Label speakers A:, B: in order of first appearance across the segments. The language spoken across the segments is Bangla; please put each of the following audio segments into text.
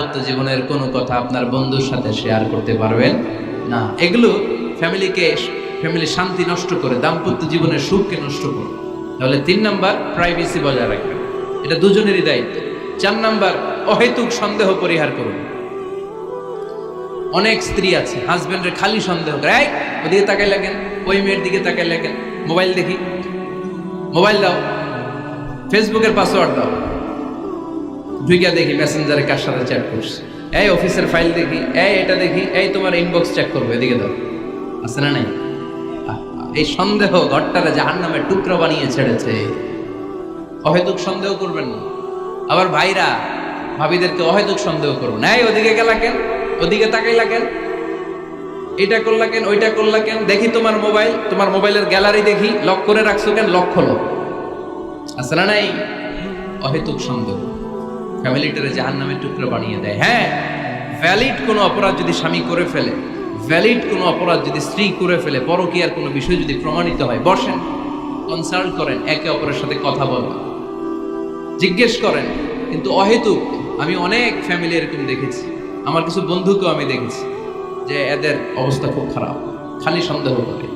A: দাম্পত্য জীবনের কোনো কথা আপনার বন্ধুর সাথে শেয়ার করতে পারবেন না। এগুলো ফ্যামিলির শান্তি নষ্ট করে, দাম্পত্য জীবনের সুখকে নষ্ট করে। তাহলে 3 নাম্বার, প্রাইভেসি বজায় রাখবেন, এটা দুজনেরই দায়িত্ব। 4 নাম্বার, অহেতুক সন্দেহ পরিহার করুন। অনেক স্ত্রী আছে হাজবেন্ডের খালি সন্দেহ করে, এই ওদিকে তাকাই লাগেন, ওই মেয়ের দিকে তাকাই লাগেন, মোবাইল দেখি, মোবাইল দাও, ফেসবুকের পাসওয়ার্ড দাও, ঢুইকা দেখি মেসেঞ্জারে কার সাথে চ্যাট করছে, এই অফিসের ফাইল দেখি, এই এটা দেখি, এই তোমার ইনবক্স চেক করবো, এদিকে দাও। আছে না নাই? এই সন্দেহ ঘরটারে জাহান্নামের টুকরা বানিয়ে ছেড়েছে। অহেতুক সন্দেহ করবেন না। আবার ভাইরা ভাবিদেরকে অহেতুক সন্দেহ করবেন, এই ওদিকে গেলা কেন, ওদিকে তাকাইলা কেন, এটা করলা কেন, ওইটা করলা কেন, দেখি তোমার মোবাইল, তোমার মোবাইলের গ্যালারি দেখি, লক করে রাখছো কেন, লক খোলো। আছে না নাই? অহেতুক সন্দেহ ফ্যামিলিটারে জাহান্নামের টুকরা বানিয়ে দেয়। হ্যাঁ, ভ্যালিড কোনো অপরাধ যদি স্বামী করে ফেলে, ভ্যালিড কোনো অপরাধ যদি স্ত্রী করে ফেলে, পরকীয়ার কোনো বিষয় যদি প্রমাণিত হয়, বসেন, কনসাল্ট করেন, একে অপরের সাথে কথা বলেন, জিজ্ঞেস করেন। কিন্তু অহেতুক, আমি অনেক ফ্যামিলি এরকম দেখেছি, আমার কিছু বন্ধুকেও আমি দেখেছি যে এদের অবস্থা খুব খারাপ, খালি সন্দেহ করে।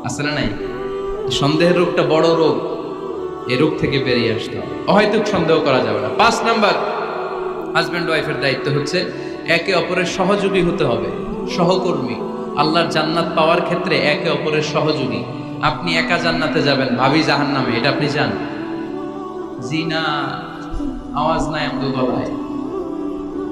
A: আছে না নাই? সন্দেহের রোগটা বড় রোগ, এই রোগ থেকে বেরিয়ে আসতে হবে। অহেতুক সন্দেহ করা যাবে না। 5 নাম্বার, হাজব্যান্ড ওয়াইফের দায়িত্ব হচ্ছে একে অপরের সহযোগী হতে হবে, সহকর্মী। আল্লাহর জান্নাত পাওয়ার ক্ষেত্রে একে অপরের সহযোগী। আপনি একা জান্নাতে যাবেন, ভাবি জাহান্নামে, এটা আপনি চান? জি না, আওয়াজ নাই আমাদের গলায়।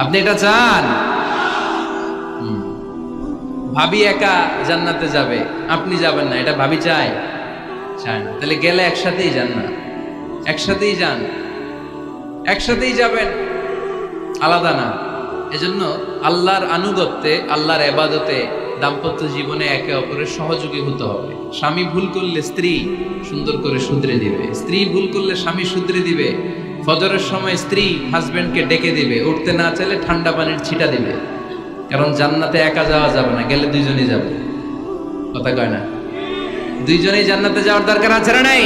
A: আপনি এটা চান? ভাবি একা জান্নাতে যাবে, আপনি যাবেন না, এটা ভাবি চায়? চায় না। তাহলে গেলে একসাথেই যান না, একসাথেই যান, একসাথেই যাবেন, আলাদা না। এজন্য আল্লাহর আনুগত্যে, আল্লাহর ইবাদতে, দাম্পত্য জীবনে একে অপরের সহযোগী হতে হবে। স্বামী ভুল করলে স্ত্রী সুন্দর করে শুধরে দিবে, স্ত্রী ভুল করলে স্বামী শুধরে দিবে। ফজরের সময় স্ত্রী হাজবেন্ডকে ডেকে দিবে, উঠতে না চাইলে ঠান্ডা পানির ছিটা দিবে। কারণ জান্নাতে একা যাওয়া যাবে না, গেলে দুইজনই যাবে। কথা কয় না? দুইজনেই জান্নাতে যাওয়ার দরকার আছে না নাই?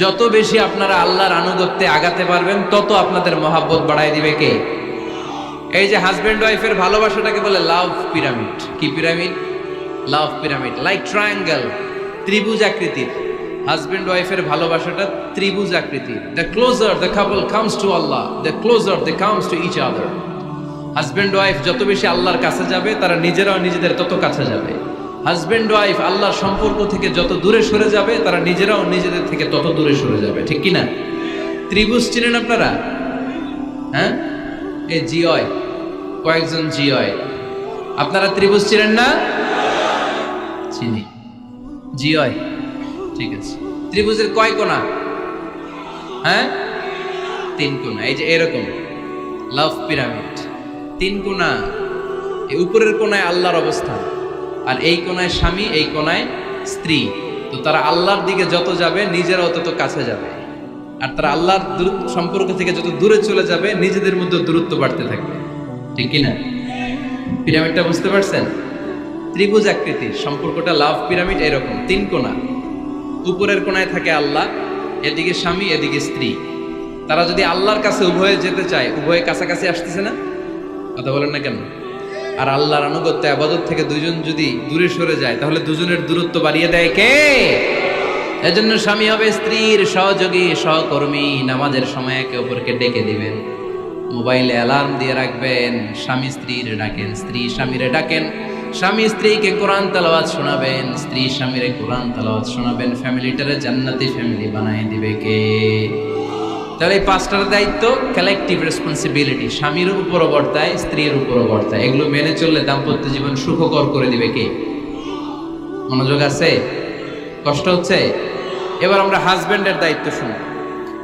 A: যত বেশি আপনারা আল্লাহর আনুগত্যে আগাতে পারবেন, তত আপনাদের মহাব্বত বাড়াই দিবে কে? এই যে হাজব্যান্ড ওয়াইফের ভালোবাসাটাকে বলে লাভ পিরামিড। কি pyramid? Love pyramid, like triangle, ত্রিভুজ আকৃতির। হাজব্যান্ড ওয়াইফের ভালোবাসাটা ত্রিভুজ আকৃতির। The closer the couple comes to Allah, the closer they comes to each other. Husband wife যত বেশি আল্লাহর কাছে যাবে, তারা নিজেরাও নিজেদের তত কাছে যাবে। হাজব্যান্ড ওয়াইফ আল্লাহর সম্পর্ক থেকে যত দূরে সরে যাবে, তারা নিজেরাও নিজেদের থেকে তত দূরে সরে যাবে। ঠিক কি না? ত্রিভুজ চিনেন আপনারা? হ্যাঁ, এই জিওয়, কয়েকজন জিওয়, আপনারা ত্রিভুজ চিনেন না? চিনি, জিওয়, ঠিক আছে। ত্রিভুজের কয় কোণা? হ্যাঁ, 3 কোণা। এই যে এরকম লাভ পিরামিড, 3 কোণা। এই উপরের কোণায় আল্লাহর অবস্থান, আর এই কোণায় স্বামী, এই কোণায় স্ত্রী। তো তারা আল্লাহর দিকে যত যাবে, নিজেরাও তত কাছে যাবে। আর তারা আল্লাহর সম্পর্ক থেকে যত দূরে চলে যাবে, নিজেদের মধ্যে দূরত্ব বাড়তে থাকবে। ঠিক কিনা? পিরামিডটা বুঝতে পারছেন? ত্রিভুজ আকৃতির সম্পর্কটা লাভ পিরামিড এরকম, 3 কোণা। উপরের কোণায় থাকে আল্লাহ, এদিকে স্বামী, এদিকে স্ত্রী। তারা যদি আল্লাহর কাছে উভয়ে যেতে চায়, উভয়ে কাছাকাছি আসতেছে না? কথা বলেন না কেন? আর আল্লাহর আনুগত্য ইবাদত থেকে দুইজন যদি দূরে সরে যায়, তাহলে দুজনের দূরত্ব বাড়িয়ে দেয় কে? এজন্য স্বামী হবে স্ত্রীর সহযোগী, সহকর্মী। নামাজের সময় একে অপরকে ডেকে দিবেন, মোবাইলে অ্যালার্ম দিয়ে রাখবেন। স্বামী স্ত্রীর ডাকেন, স্ত্রী স্বামীরে ডাকেন। স্বামী স্ত্রীকে কোরআন তেলাওয়াত শোনাবেন, স্ত্রী স্বামীরে কোরআন তেলাওয়াত শোনাবেন। ফ্যামিলিটারে জান্নাতি ফ্যামিলি বানায় দিবে কে? তাহলে এই 5টার দায়িত্ব কালেকটিভ রেসপন্সিবিলিটি, স্বামীর উপরও বর্তায়, স্ত্রীর উপরও বর্তায়। এগুলো মেনে চললে দাম্পত্য জীবন সুখকর করে দিবে কে? মনোযোগ আছে? কষ্ট হচ্ছে? এবার আমরা হাজব্যান্ডের দায়িত্ব শুনি।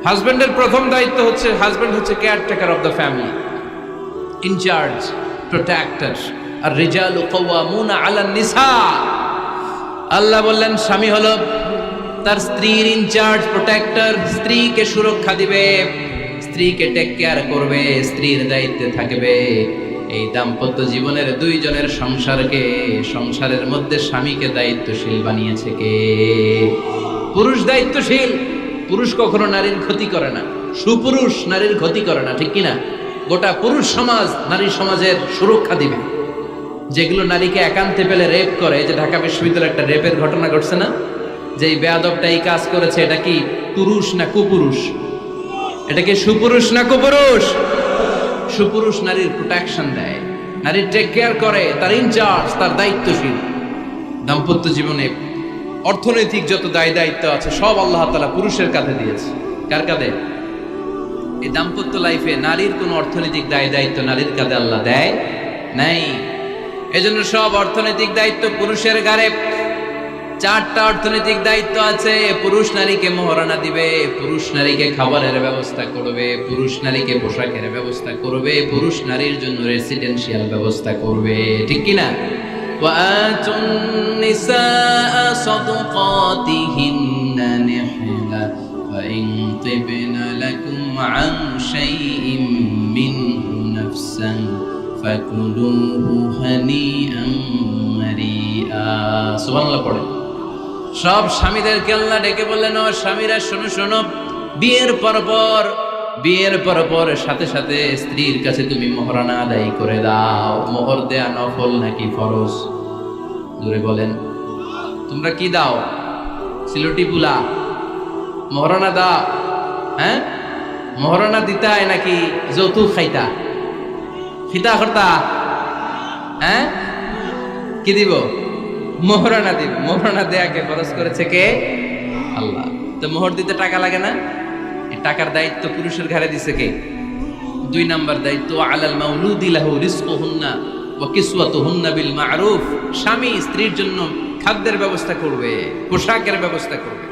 A: হাজব্যান্ডের প্রথম দায়িত্ব হচ্ছে, হাজব্যান্ড হচ্ছে caretaker of the family, in charge, protector. আর রিজালু কাওয়ামুনা আলান নিসা। আল্লাহ বললেন স্বামী হলো তার স্ত্রীর ইনচার্জ, প্রোটেক্টর। স্ত্রীকে সুরক্ষা দিবে, স্ত্রীকে টেক কেয়ার করবে, স্ত্রীর দায়িত্বে থাকবে। এই দাম্পত্য জীবনের দুইজনের সংসারকে, সংসারের মধ্যে স্বামীকে দায়িত্বশীল বানিয়েছে কে? পুরুষ দায়িত্বশীল। পুরুষ কখনো নারীর ক্ষতি করে না, সুপুরুষ নারীর ক্ষতি করে না। ঠিক কিনা? গোটা পুরুষ সমাজ নারী সমাজের সুরক্ষা দিবে। যেগুলো নারীকে একান্তে পেলে রেপ করে, যে ঢাকা বিশ্ববিদ্যালয়ে একটা রেপের ঘটনা ঘটছে না, যে এই বেয়াদবটা এই কাজ করেছে, এটা কি পুরুষ না কুপুরুষ? এটা কি সুপুরুষ না কুপুরুষ? সুপুরুষ নারীর প্রোটেকশন দেয়, নারীর টেক কেয়ার করে, তার ইনচার্জ, তার দায়িত্বশীল। দাম্পত্য জীবনে অর্থনৈতিক যত দায় দায়িত্ব আছে সব আল্লাহ তাআলা পুরুষের কাঁধে দিয়েছে। কার কাঁধে? এই দাম্পত্য লাইফে নারীর কোনো অর্থনৈতিক দায় দায়িত্ব নারীর কাঁধে আল্লাহ দেয় নাই। এজন্য সব অর্থনৈতিক দায়িত্ব পুরুষের ঘাড়ে। 4টা অর্থনৈতিক দায়িত্ব আছে। পুরুষ নারীকে মোহরানা দিবে, পুরুষ নারীকে খাবারের ব্যবস্থা করবে, পুরুষ নারীকে পোশাকের ব্যবস্থা করবে, পুরুষ নারীর জন্য রেসিডেন্সিয়াল ব্যবস্থা করবে। ঠিক কি না? ওয়াআতুন নিসাআ সাদকাতিহিন্না নিহলা ফাইন তিবনা লাকুম আন শাইইন মিনহু নাফসান ফাকুলুহু হানিআম মারিআ। সুবহানাল্লাহ পড়ে। সব স্বামীদেরকে আল্লাহ ডেকে বললেন, ও স্বামীরা শোনো শোনো, বিয়ের পর সাথে সাথে স্ত্রীর কাছে তুমি মোহরানা আদায় করে দাও। মোহর দেয়া নফল নাকি ফরজ? জোরে বলেন। তোমরা কি দাও? সিলটি পুলা মোহরানা দাও? হ্যাঁ, মোহরানা দিতায় নাকি যৌতুক খাইতা? খিতা করতা? হ্যাঁ, কি দিব? মোহরানা দিব। মোহরানা দেয়াকে ফরজ করেছে কে? আল্লাহ। তো মোহর দিতে টাকা লাগে না? এই টাকার দায়িত্ব পুরুষের ঘাড়ে দিছে কে? 2 নাম্বার দায়িত্ব, আলাল মাউলুদি লাহু রিজকুহুন্না ওয়া কিসওয়াতুহুন্না বিল মা'রুফ। স্বামী স্ত্রীর জন্য খাদ্যের ব্যবস্থা করবে, পোশাকের ব্যবস্থা করবে।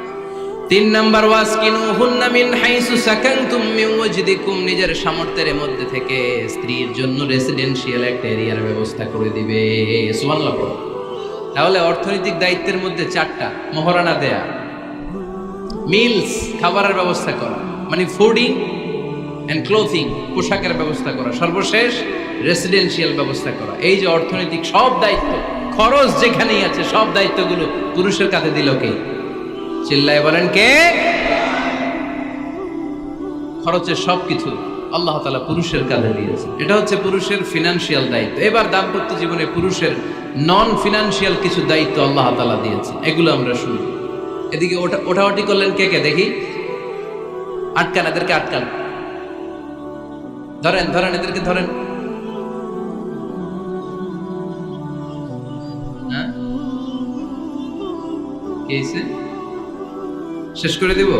A: 3 নাম্বার, ওয়াসকিনুহুন্না মিন হাইসু সাকানতুম মিন ওয়াজদিকুম। নিজের সামর্থ্যের মধ্যে থেকে স্ত্রীর জন্য রেসিডেন্সিয়াল একটা এরিয়ার ব্যবস্থা করে দিবে। সুবহানাল্লাহ। তাহলে অর্থনৈতিক দায়িত্বের মধ্যে 4টা: মোহরানা দেয়া, মিলস খাবারের ব্যবস্থা করা, মানে ফুডিং এন্ড ক্লোথিং, পোশাকের ব্যবস্থা করা, সর্বশেষ রেসিডেন্সিয়াল ব্যবস্থা করা। এই যে অর্থনৈতিক সব দায়িত্ব, খরচ যেখানেই আছে, সব দায়িত্বগুলো পুরুষের কাঁধে দিল কে? চিল্লায় বলেন কে? খরচের সবকিছু আল্লাহ তাআলা পুরুষের কাঁধে দিয়েছে। এটা হচ্ছে পুরুষের ফিনান্সিয়াল দায়িত্ব। এবার দাম্পত্য জীবনে পুরুষের নন ফিনান্সিয়াল কিছু দায়িত্ব আল্লাহ তাআলা দিয়েছে, এগুলো আমরা শুনি। এদিকে ওঠাওটি করলেন কে কে দেখি? আটকান, এদেরকে আটকান। ধরেন ধরেন, এদেরকে ধরেন। হ্যাঁ, কি হয়েছে? শেষ করে দিব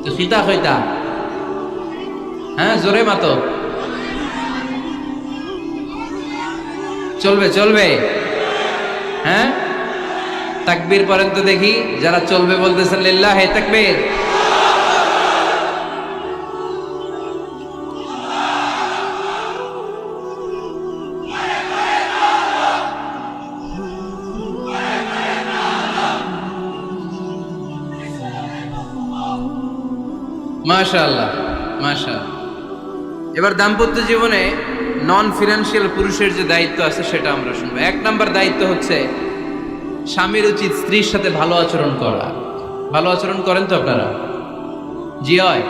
A: তো? খিতা হইতা? হ্যাঁ, জোরে মাতো। চলবে চলবে? হ্যাঁ, তাকবীর পড়েন তো দেখি। যারা চলবে বলতেছেন লিল্লাহি তাকবীর। মাশাআল্লাহ মাশাআল্লাহ। এবার দাম্পত্য জীবনে নন ফিনান্সিয়াল পুরুষের যে দায়িত্ব আছে সেটা আমরা শুনবো। 1 নাম্বার দায়িত্ব হচ্ছে, স্বামীর উচিত স্ত্রীর সাথে ভালো আচরণ করা। ভালো আচরণ করেন তো আপনারা? জি হয়।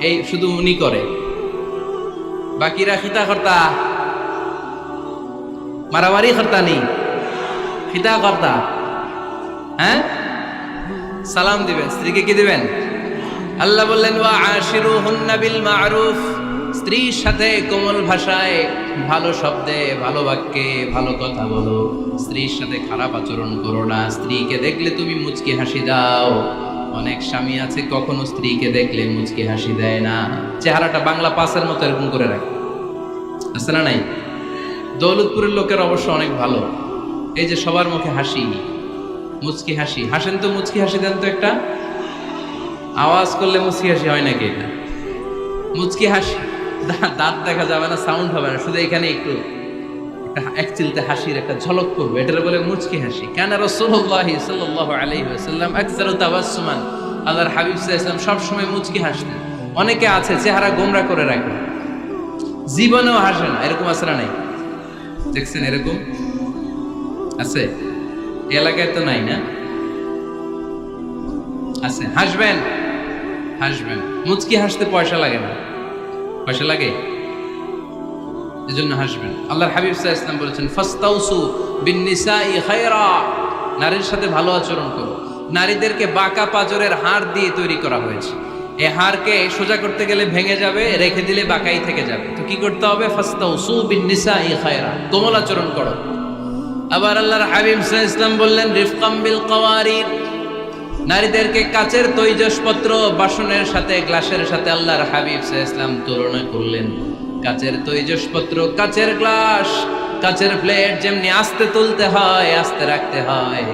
A: এই শুধু উনি করে, বাকিরা খিতা কর্তা, মারামারি কর্তা নেই, খিতা কর্তা। হ্যাঁ, সালাম দিবেন, স্ত্রীকে কি দিবেন? আল্লাহ বললেন, ওয়া আশিরুহুন্না বিল মা'রুফ। স্ত্রীর সাথে কোমল ভাষায়, ভালো শব্দে, ভালো বাক্যে ভালো কথা বলো। স্ত্রীর সাথে খারাপ আচরণ করো না। স্ত্রীকে দেখলে তুমি মুচকি হাসি দাও। অনেক স্বামী আছে কখনো স্ত্রীকে দেখলে মুচকি হাসি দেয় না, চেহারাটা বাংলা পাসের মতো এরকম করে রাখে। আছে না নাই? দৌলতপুরের লোকের অবশ্য অনেক ভালো, এই যে সবার মুখে হাসি, মুচকি হাসি। হাসেন তো, মুচকি হাসি দেন তো একটা। আওয়াজ করলে মুচকি হাসি হয় নাকি? এটা মুচকি হাসি, দাঁত দেখা যাবে না, সাউন্ড হবে না, শুধু এখানে একটু এক চিলতে হাসির একটা ঝলক করবে, এটার বলে মুচকি হাসি। কানা রাসূলুল্লাহ সাল্লাল্লাহু আলাইহি ওয়াসাল্লাম আকসারু তাবাসসুমান। আল্লাহর হাবিব সাল্লাল্লাহু আলাইহি ওয়াসাল্লাম সব সময় মুচকি হাসতেন। অনেকে আছে চেহারা গোমরা করে রাখে, জীবনেও হাসে না, এরকম আছে না নাই? দেখছেন এরকম আছে? এলাকায় তো নাই না? আছে। হাসবেন, হাসবেন। মুচকি হাসতে পয়সা লাগে না। পয়সা লাগে, এজন্য হাসবেন। আল্লাহর হাবিব সাল্লাল্লাহু আলাইহি ওয়াসাল্লাম বলেছেন ফাস্তাউসু বিন-নিসাই খায়রা, নারীর সাথে ভালো আচরণ করো। নারীদেরকে বাঁকা পাঁজরের হাড় দিয়ে তৈরি করা হয়েছে। এই হাড়কে সোজা করতে গেলে ভেঙে যাবে, রেখে দিলে বাঁকাই থেকে যাবে। তো কি করতে হবে? ফাস্তাউসু বিন-নিসাই খায়রা, কোমল আচরণ করো। আবার আল্লাহর হাবিব সাল্লাল্লাহু আলাইহি ওয়াসাল্লাম বললেন রিফকাম বিল কাওয়ারির, নারীদেরকে কাচের তৈজসপত্র বাসনের সাথে, গ্লাসের সাথে আল্লাহর হাবিব সাল্লাল্লাহু আলাইহি ওয়াসাল্লাম তুলনা করলেন। কাচের তৈজসপত্র, কাচের গ্লাস, কাচের প্লেট যেমনি আস্তে তুলতে হয়, আস্তে রাখতে হয়,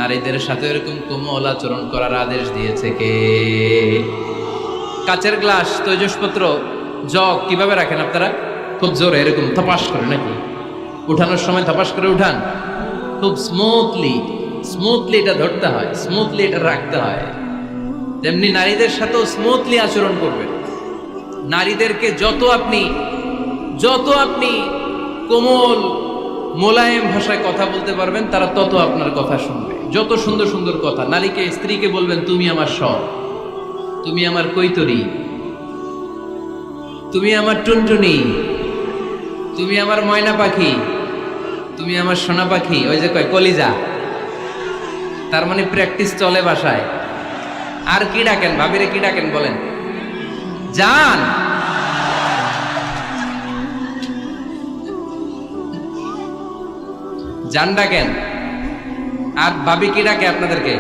A: নারীদের সাথে এরকম কোমল আচরণ করার আদেশ দিয়েছে কে? কাচের গ্লাস, তৈজসপত্র, জগ কিভাবে রাখেন আপনারা? খুব জোরে এরকম থপাস করে নাকি? উঠানোর সময় থপাস করে উঠান? খুব স্মুথলি এটা ধরতে হয়, স্মুথলি এটা রাখতে হয়। তেমনি নারীদের সাথেও স্মুথলি আচরণ করবেন। নারীদেরকে যত আপনি কোমল মোলায়েম ভাষায় কথা বলতে পারবেন, তারা তত আপনার কথা শুনবে। যত সুন্দর সুন্দর কথা, নারীকে, স্ত্রীকে বলবেন তুমি আমার সব, তুমি আমার কৈতরি, তুমি আমার টুনটুনি, তুমি আমার ময়না পাখি, তুমি আমার সোনা পাখি। ওই যে কয় কলিজা, তার মানে প্র্যাকটিস চলে বাসায়। আর কি ডাকেন? ভাবিরে কি ডাকেন বলেন? জান। জান ডাকেন। আর ভাবি কি ডাকে আপনাদেরকে?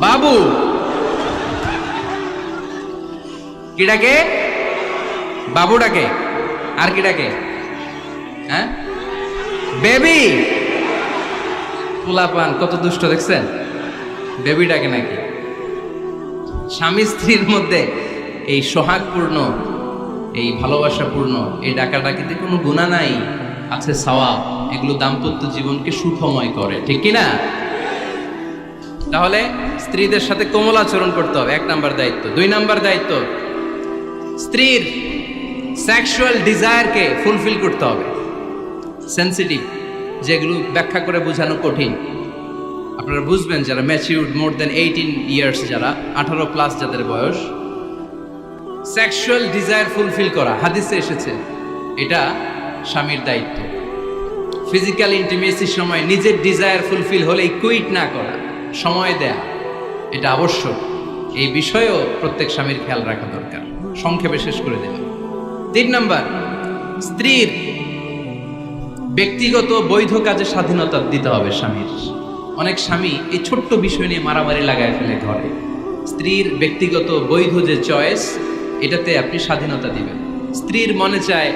A: বাবু। কি ডাকে? বাবু ডাকে। আর কি ডাকে? হ্যাঁ, বেবি। পোলাপান কত দুষ্ট দেখছেন, বেবি ডাকে নাকি? স্বামী স্ত্রীর মধ্যে এই সোহাগপূর্ণ, এই ভালোবাসাপূর্ণ এই ডাকাডাকিতে কোনো গুনাহ নাই, আছে সওয়াব। এগুলো দাম্পত্য জীবনকে সুখময় করে, ঠিক কিনা? তাহলে স্ত্রীদের সাথে কোমল আচরণ করতে হবে, 1 নাম্বার দায়িত্ব। 2 নাম্বার দায়িত্ব, স্ত্রীর সেক্সুয়াল ডিজায়ারকে ফুলফিল করতে হবে। সেনসিটিভ, যেগুলো ব্যাখ্যা করে বোঝানো কঠিন। আপনারা বুঝবেন যারা ম্যাচিউরড, মোর দেন 18 ইয়ার্স, যারা 18+ যাদের বয়স, সেক্সুয়াল ডিজায়ার ফুলফিল করা হাদিসে এসেছে, এটা স্বামীর দায়িত্ব। ফিজিক্যাল ইন্টিমেসির সময় নিজের ডিজায়ার ফুলফিল হলেই কুইট না করা, সময় দেয়া, এটা আবশ্যক। এই বিষয়েও প্রত্যেক স্বামীর খেয়াল রাখা দরকার। সংক্ষেপে শেষ করে দিলাম। 3 নাম্বার, স্ত্রীর ব্যক্তিগত বৈধ কাজে স্বাধীনতা দিতে হবে স্বামীর। অনেক স্বামী এই ছোট্ট বিষয় নিয়ে মারামারি লাগায় ফেলে ঘরে। স্ত্রীর ব্যক্তিগত বৈধ যে চয়েস, এটাতে আপনি স্বাধীনতা দিবেন। স্ত্রীর মনে চায়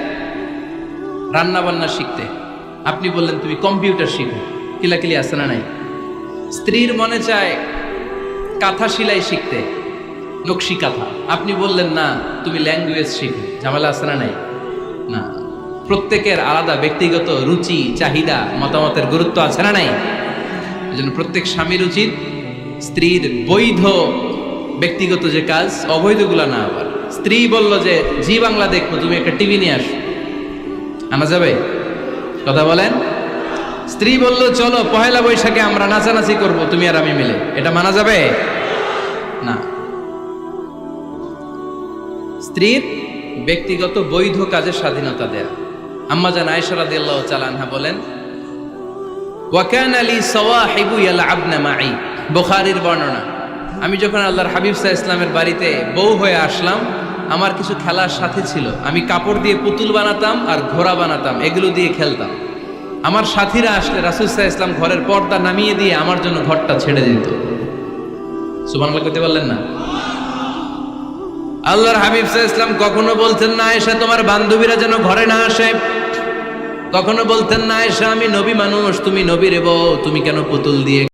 A: রান্না বান্না শিখতে, আপনি বললেন তুমি কম্পিউটার শিখো, কিলাকিলি আছে না নাই? স্ত্রীর মনে চায় কাঁথা সেলাই শিখতে, নকশি কাঁথা, আপনি বললেন না তুমি ল্যাঙ্গুয়েজ শিখো, ঝামেলা আছে না নাই? না, প্রত্যেকের আলাদা ব্যক্তিগত রুচি, চাহিদা, মতামতের গুরুত্ব আছে না নাই? এজন্য প্রত্যেক স্বামীর উচিত স্ত্রীর বৈধ ব্যক্তিগত যে কাজ, অবৈধগুলা না। আবার স্ত্রী বলল যে জি বাংলা দেখবো, তুমি একটা টিভি নিয়ে আসো, আনা যাবে? কথা বলেন। স্ত্রী বলল চলো 1 বৈশাখে আমরা নাচানাচি করব, তুমি আর আমি মিলে, এটা মানা যাবে না। স্ত্রীর ব্যক্তিগত বৈধ কাজের স্বাধীনতা দেয়া। আম্মা জান আয়েশা রাদিয়াল্লাহু তাআলা আনহা বলেন, ওয়া কানা লি সাওয়াহিবু ইয়ালআবনা মাই, বুখারীর বর্ণনা। আমি যখন আল্লাহর হাবিব সাল্লাল্লাহু আলাইহি ওয়াসাল্লামের বাড়িতে বউ হয়ে আসলাম, আমার কিছু খেলার সাথী ছিল। আমি কাপড় দিয়ে পুতুল বানাতাম আর ঘোড়া বানাতাম, এগুলো দিয়ে খেলতাম। আমার সাথীরা আসলে রাসূল সাল্লাল্লাহু আলাইহি ওয়াসাল্লাম ঘরের পর্দা নামিয়ে দিয়ে আমার জন্য ঘরটা ছেড়ে দিত। সুবহানাল্লাহ কইতে পারলেন না? আল্লাহর হাবিব সাল্লাল্লাহু আলাইহি ওয়াসাল্লাম কখনো বলতেন না আয়েশা তোমার বান্ধবীরা যেন ঘরে না আসে, কখনো বলতেন না আয়েশা আমি নবী মানুষ, তুমি নবীর বউ, তুমি কেন পুতুল দিয়ে